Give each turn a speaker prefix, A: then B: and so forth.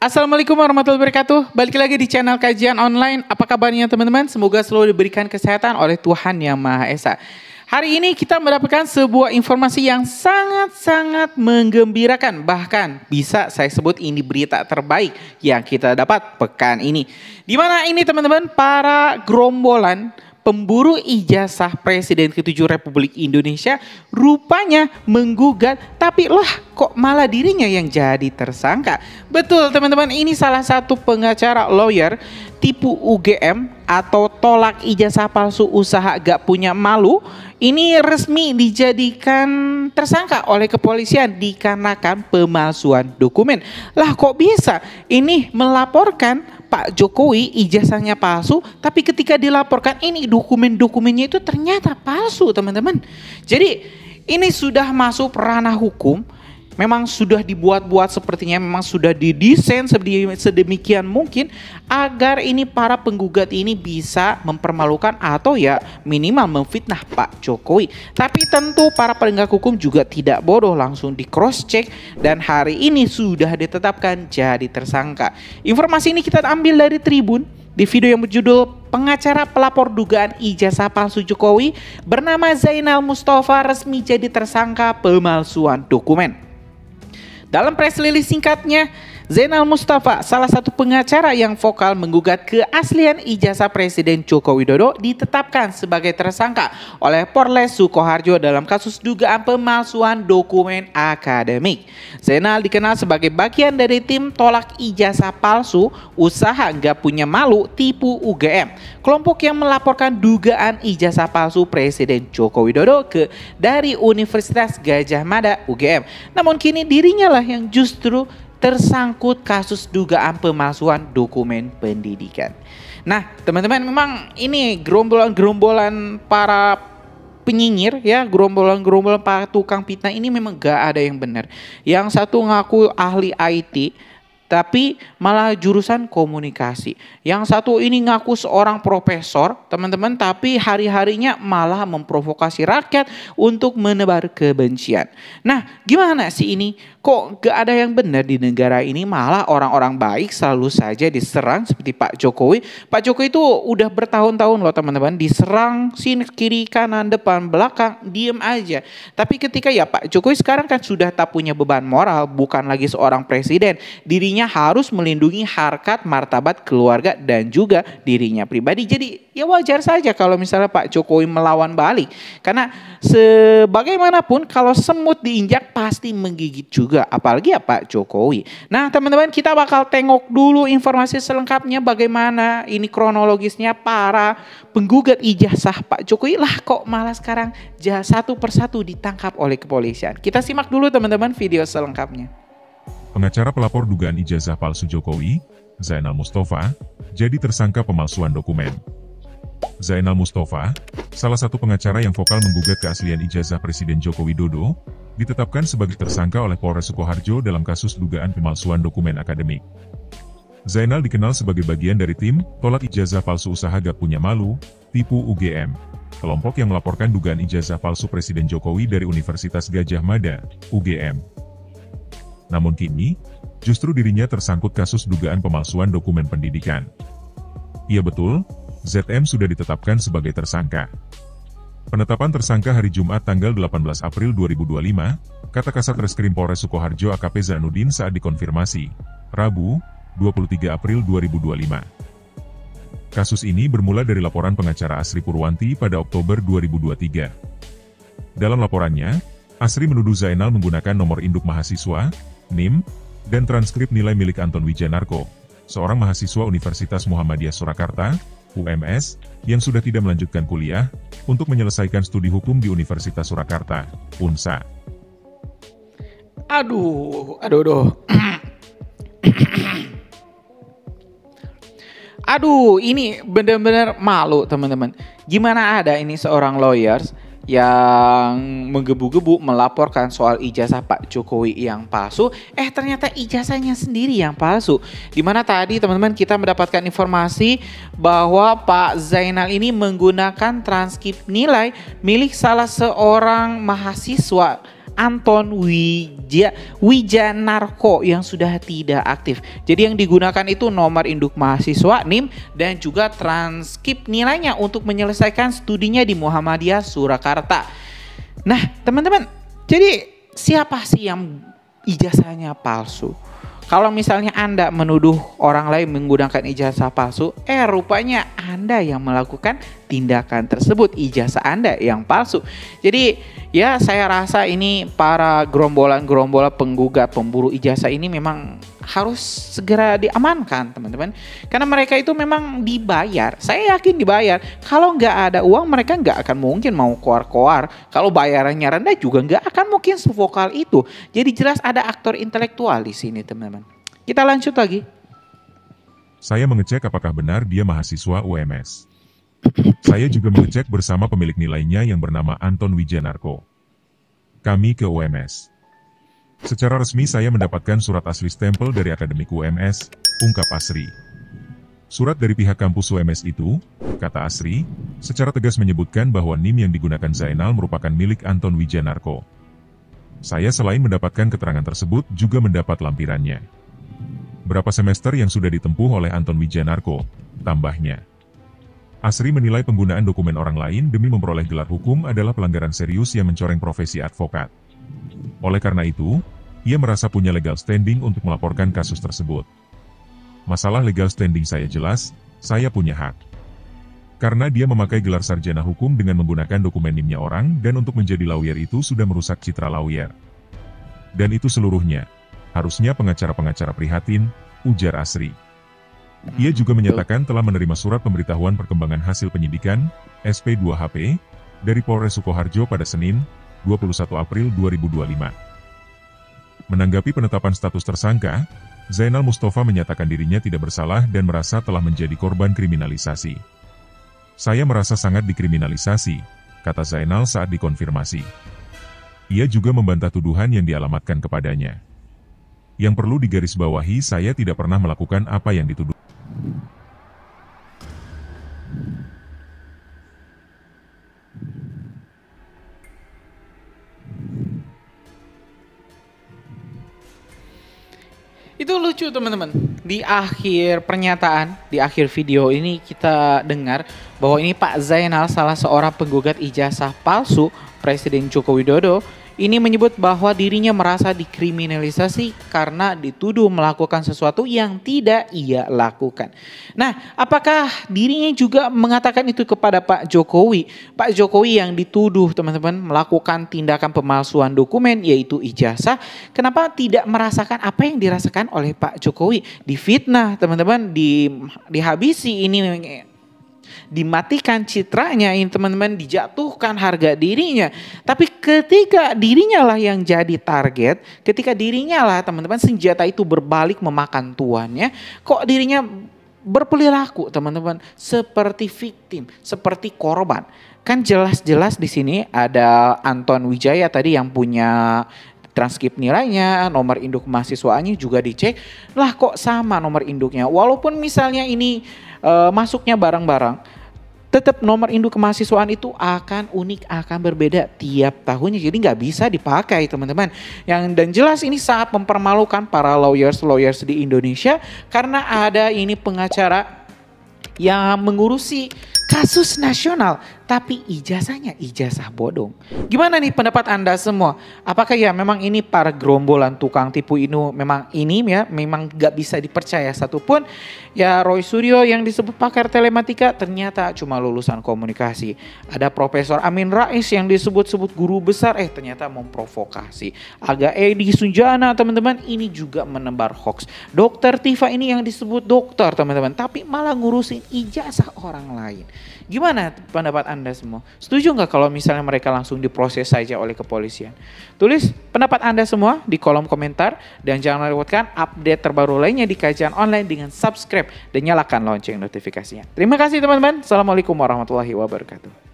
A: Assalamualaikum warahmatullahi wabarakatuh. Balik lagi di channel kajian online. Apa kabarnya teman-teman? Semoga selalu diberikan kesehatan oleh Tuhan Yang Maha Esa. Hari ini kita mendapatkan sebuah informasi yang sangat-sangat menggembirakan. Bahkan bisa saya sebut ini berita terbaik yang kita dapat pekan ini. Di mana ini teman-teman, para gerombolan pemburu ijazah Presiden ke-7 Republik Indonesia rupanya menggugat, tapi lah kok malah dirinya yang jadi tersangka. Betul teman-teman, ini salah satu pengacara lawyer tipu UGM atau tolak ijazah palsu usaha gak punya malu. Ini resmi dijadikan tersangka oleh kepolisian dikarenakan pemalsuan dokumen. Lah kok bisa? Ini melaporkan Pak Jokowi ijazahnya palsu, tapi ketika dilaporkan ini dokumen-dokumennya itu ternyata palsu teman-teman. Jadi ini sudah masuk ranah hukum. Memang sudah dibuat-buat sepertinya, memang sudah didesain sedemikian mungkin agar ini para penggugat ini bisa mempermalukan atau ya minimal memfitnah Pak Jokowi. Tapi tentu para penegak hukum juga tidak bodoh, langsung di cross check dan hari ini sudah ditetapkan jadi tersangka. Informasi ini kita ambil dari Tribun. Di video yang berjudul pengacara pelapor dugaan ijazah palsu Jokowi bernama Zainal Mustafa resmi jadi tersangka pemalsuan dokumen. Dalam press release singkatnya, Zainal Mustafa, salah satu pengacara yang vokal menggugat keaslian ijazah Presiden Joko Widodo, ditetapkan sebagai tersangka oleh Polres Sukoharjo dalam kasus dugaan pemalsuan dokumen akademik. Zainal dikenal sebagai bagian dari tim tolak ijazah palsu usaha gak punya malu tipu UGM, kelompok yang melaporkan dugaan ijazah palsu Presiden Joko Widodo dari Universitas Gadjah Mada UGM. Namun kini dirinya lah yang justru tersangkut kasus dugaan pemalsuan dokumen pendidikan. Nah, teman-teman, memang ini gerombolan para penyinyir ya, gerombolan para tukang fitnah ini memang gak ada yang benar. Yang satu ngaku ahli IT tapi malah jurusan komunikasi. Yang satu ini ngaku seorang profesor, teman-teman, tapi hari-harinya malah memprovokasi rakyat untuk menebar kebencian. Nah, gimana sih ini? Kok gak ada yang benar di negara ini, malah orang-orang baik selalu saja diserang seperti Pak Jokowi. Pak Jokowi itu udah bertahun-tahun loh teman-teman, diserang sini kiri kanan depan belakang, diem aja. Tapi ketika ya Pak Jokowi sekarang kan sudah tak punya beban moral, bukan lagi seorang presiden, dirinya harus melindungi harkat martabat keluarga dan juga dirinya pribadi. Jadi ya wajar saja kalau misalnya Pak Jokowi melawan balik, karena sebagaimanapun kalau semut diinjak pasti menggigit juga, apalagi ya Pak Jokowi. Nah teman-teman, kita bakal tengok dulu informasi selengkapnya bagaimana ini kronologisnya para penggugat ijazah Pak Jokowi. Lah kok malah sekarang satu persatu ditangkap oleh kepolisian. Kita simak dulu teman-teman video selengkapnya.
B: Pengacara pelapor dugaan ijazah palsu Jokowi, Zainal Mustafa, jadi tersangka pemalsuan dokumen. Zainal Mustafa, salah satu pengacara yang vokal menggugat keaslian ijazah Presiden Joko Widodo, ditetapkan sebagai tersangka oleh Polres Sukoharjo dalam kasus dugaan pemalsuan dokumen akademik. Zainal dikenal sebagai bagian dari tim tolak ijazah palsu usaha gak punya malu, tipu UGM, kelompok yang melaporkan dugaan ijazah palsu Presiden Jokowi dari Universitas Gadjah Mada, UGM. Namun kini, justru dirinya tersangkut kasus dugaan pemalsuan dokumen pendidikan. Iya betul, ZM sudah ditetapkan sebagai tersangka. Penetapan tersangka hari Jumat tanggal 18 April 2025, kata Kasat Reskrim Polres Sukoharjo AKP Zainuddin saat dikonfirmasi, Rabu, 23 April 2025. Kasus ini bermula dari laporan pengacara Asri Purwanti pada Oktober 2023. Dalam laporannya, Asri menuduh Zainal menggunakan nomor induk mahasiswa, NIM, dan transkrip nilai milik Anton Wijanarko, seorang mahasiswa Universitas Muhammadiyah Surakarta, UMS, yang sudah tidak melanjutkan kuliah, untuk menyelesaikan studi hukum di Universitas Surakarta, UNSA.
A: Aduh. Aduh, ini benar-benar malu teman-teman. Gimana ada ini seorang lawyers yang menggebu-gebu melaporkan soal ijazah Pak Jokowi yang palsu, ternyata ijazahnya sendiri yang palsu. Dimana tadi teman-teman kita mendapatkan informasi bahwa Pak Zainal ini menggunakan transkrip nilai milik salah seorang mahasiswa Anton Wijanarko yang sudah tidak aktif. Jadi yang digunakan itu nomor induk mahasiswa, NIM, dan juga transkrip nilainya untuk menyelesaikan studinya di Muhammadiyah Surakarta. Nah teman-teman, jadi siapa sih yang ijazahnya palsu? Kalau misalnya Anda menuduh orang lain menggunakan ijazah palsu, rupanya Anda yang melakukan tindakan tersebut, ijazah Anda yang palsu. Jadi ya saya rasa ini para gerombolan-gerombolan penggugat pemburu ijazah ini memang harus segera diamankan teman-teman. Karena mereka itu memang dibayar, saya yakin dibayar. Kalau nggak ada uang mereka nggak akan mungkin mau koar-koar. Kalau bayarannya rendah juga nggak akan mungkin sevokal itu. Jadi jelas ada aktor intelektual di sini teman-teman. Kita lanjut lagi.
B: Saya mengecek apakah benar dia mahasiswa UMS. Saya juga mengecek bersama pemilik nilainya yang bernama Anton Wijanarko. Kami ke UMS. Secara resmi saya mendapatkan surat asli stempel dari akademik UMS, ungkap Asri. Surat dari pihak kampus UMS itu, kata Asri, secara tegas menyebutkan bahwa NIM yang digunakan Zainal merupakan milik Anton Wijanarko. Saya selain mendapatkan keterangan tersebut juga mendapat lampirannya. Berapa semester yang sudah ditempuh oleh Anton Wijanarko, tambahnya. Asri menilai penggunaan dokumen orang lain demi memperoleh gelar hukum adalah pelanggaran serius yang mencoreng profesi advokat. Oleh karena itu, ia merasa punya legal standing untuk melaporkan kasus tersebut. Masalah legal standing saya jelas, saya punya hak. Karena dia memakai gelar sarjana hukum dengan menggunakan dokumen NIM-nya orang dan untuk menjadi lawyer itu sudah merusak citra lawyer. Dan itu seluruhnya. Harusnya pengacara-pengacara prihatin, ujar Asri. Ia juga menyatakan telah menerima surat pemberitahuan perkembangan hasil penyidikan, SP2HP, dari Polres Sukoharjo pada Senin, 21 April 2025. Menanggapi penetapan status tersangka, Zainal Mustafa menyatakan dirinya tidak bersalah dan merasa telah menjadi korban kriminalisasi. Saya merasa sangat dikriminalisasi, kata Zainal saat dikonfirmasi. Ia juga membantah tuduhan yang dialamatkan kepadanya. Yang perlu digarisbawahi, saya tidak pernah melakukan apa yang dituduh.
A: Itu lucu teman-teman. Di akhir pernyataan, di akhir video ini kita dengar bahwa ini Pak Zainal, salah seorang penggugat ijazah palsu Presiden Joko Widodo, ini menyebut bahwa dirinya merasa dikriminalisasi karena dituduh melakukan sesuatu yang tidak ia lakukan. Nah, apakah dirinya juga mengatakan itu kepada Pak Jokowi? Pak Jokowi yang dituduh teman-teman melakukan tindakan pemalsuan dokumen yaitu ijazah. Kenapa tidak merasakan apa yang dirasakan oleh Pak Jokowi? Difitnah teman-teman, dihabisi ini, dimatikan citranya ini teman-teman, dijatuhkan harga dirinya. Tapi ketika dirinya lah yang jadi target, ketika dirinya lah teman-teman senjata itu berbalik memakan tuannya, kok dirinya berperilaku teman-teman seperti victim, seperti korban. Kan jelas-jelas di sini ada Anton Wijaya tadi yang punya transkrip nilainya, nomor induk mahasiswanya juga dicek. Lah kok sama nomor induknya, walaupun misalnya ini masuknya barang-barang, tetap nomor induk kemahasiswaan itu akan unik, akan berbeda tiap tahunnya. Jadi nggak bisa dipakai teman-teman. Dan jelas ini sangat mempermalukan para lawyers di Indonesia karena ada ini pengacara yang mengurusi kasus nasional, tapi ijazahnya ijazah bodong. Gimana nih pendapat Anda semua? Apakah ya memang ini para gerombolan tukang tipu ini memang gak bisa dipercaya satupun? Ya Roy Suryo yang disebut pakar telematika ternyata cuma lulusan komunikasi. Ada Profesor Amin Rais yang disebut-sebut guru besar, ternyata memprovokasi. Aga Edi Sunjana teman-teman ini juga menebar hoax. Dokter Tifa ini yang disebut dokter teman-teman, tapi malah ngurusin ijazah orang lain. Gimana pendapat Anda semua? Setuju nggak kalau misalnya mereka langsung diproses saja oleh kepolisian? Tulis pendapat Anda semua di kolom komentar dan jangan lewatkan update terbaru lainnya di kajian online dengan subscribe dan nyalakan lonceng notifikasinya. Terima kasih teman-teman. Assalamualaikum warahmatullahi wabarakatuh.